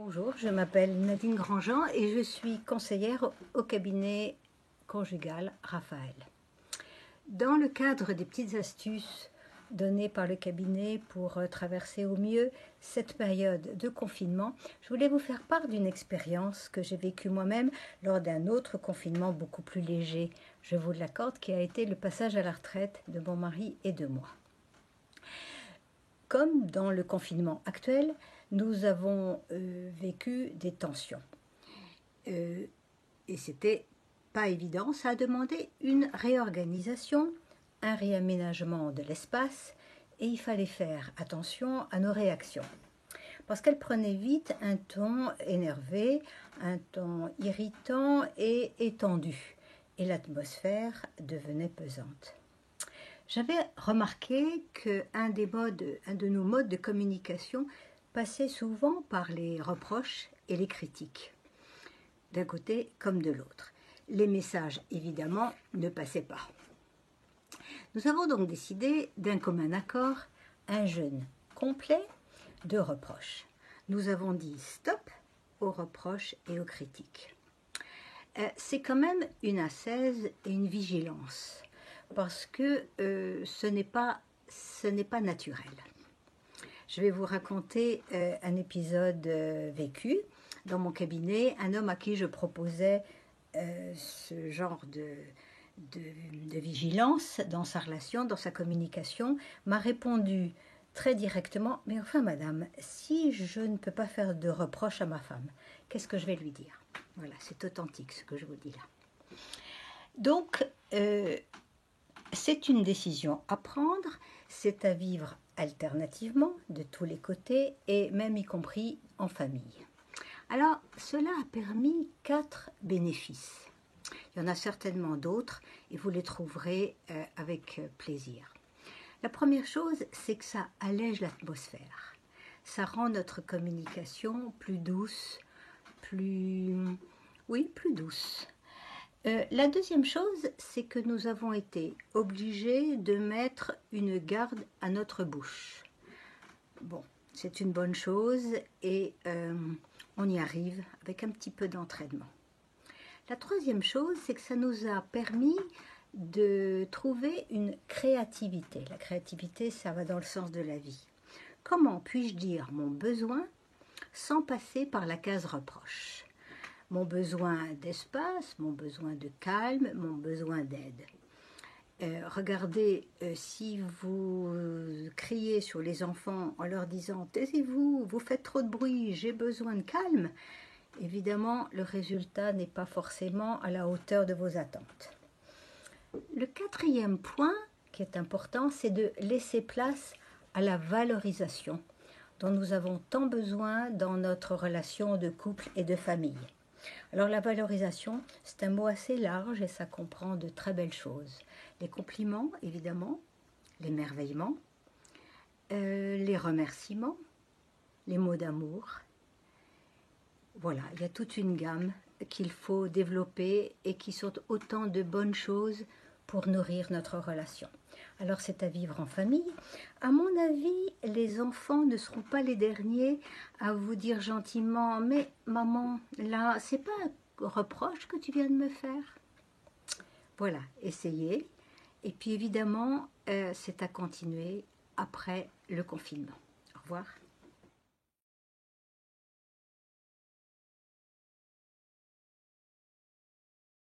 Bonjour, je m'appelle Nadine Grandjean et je suis conseillère au cabinet conjugal Raphaël. Dans le cadre des petites astuces données par le cabinet pour traverser au mieux cette période de confinement, je voulais vous faire part d'une expérience que j'ai vécue moi-même lors d'un autre confinement beaucoup plus léger, je vous l'accorde, qui a été le passage à la retraite de mon mari et de moi. Comme dans le confinement actuel, nous avons vécu des tensions. Et c'était pas évident, ça a demandé une réorganisation, un réaménagement de l'espace, et il fallait faire attention à nos réactions. Parce qu'elles prenaient vite un ton énervé, un ton irritant et étendu, et l'atmosphère devenait pesante. J'avais remarqué qu'un de nos modes de communication passait souvent par les reproches et les critiques, d'un côté comme de l'autre. Les messages, évidemment, ne passaient pas. Nous avons donc décidé, d'un commun accord, un jeûne complet de reproches. Nous avons dit stop aux reproches et aux critiques. C'est quand même une ascèse et une vigilance, parce que ce n'est pas naturel. Je vais vous raconter un épisode vécu dans mon cabinet. Un homme à qui je proposais ce genre de vigilance dans sa relation, dans sa communication, m'a répondu très directement: mais enfin madame, si je ne peux pas faire de reproche à ma femme, qu'est-ce que je vais lui dire? Voilà, c'est authentique ce que je vous dis là. Donc, c'est une décision à prendre, c'est à vivre alternativement de tous les côtés et même y compris en famille. Alors, cela a permis 4 bénéfices. Il y en a certainement d'autres et vous les trouverez avec plaisir. La première chose, c'est que ça allège l'atmosphère. Ça rend notre communication plus douce, plus douce. La deuxième chose, c'est que nous avons été obligés de mettre une garde à notre bouche. Bon, c'est une bonne chose et on y arrive avec un petit peu d'entraînement. La troisième chose, c'est que ça nous a permis de trouver une créativité. La créativité, ça va dans le sens de la vie. Comment puis-je dire mon besoin sans passer par la case reproche? Mon besoin d'espace, mon besoin de calme, mon besoin d'aide. Regardez, si vous criez sur les enfants en leur disant « taisez-vous, vous faites trop de bruit, j'ai besoin de calme », évidemment, le résultat n'est pas forcément à la hauteur de vos attentes. Le quatrième point qui est important, c'est de laisser place à la valorisation dont nous avons tant besoin dans notre relation de couple et de famille. Alors la valorisation, c'est un mot assez large et ça comprend de très belles choses. Les compliments, évidemment, l'émerveillement, les remerciements, les mots d'amour. Voilà, il y a toute une gamme qu'il faut développer et qui sont autant de bonnes choses pour nourrir notre relation. Alors c'est à vivre en famille. À mon avis, les enfants ne seront pas les derniers à vous dire gentiment « mais maman, là, c'est pas un reproche que tu viens de me faire ?» Voilà, essayez. Et puis évidemment, c'est à continuer après le confinement. Au revoir.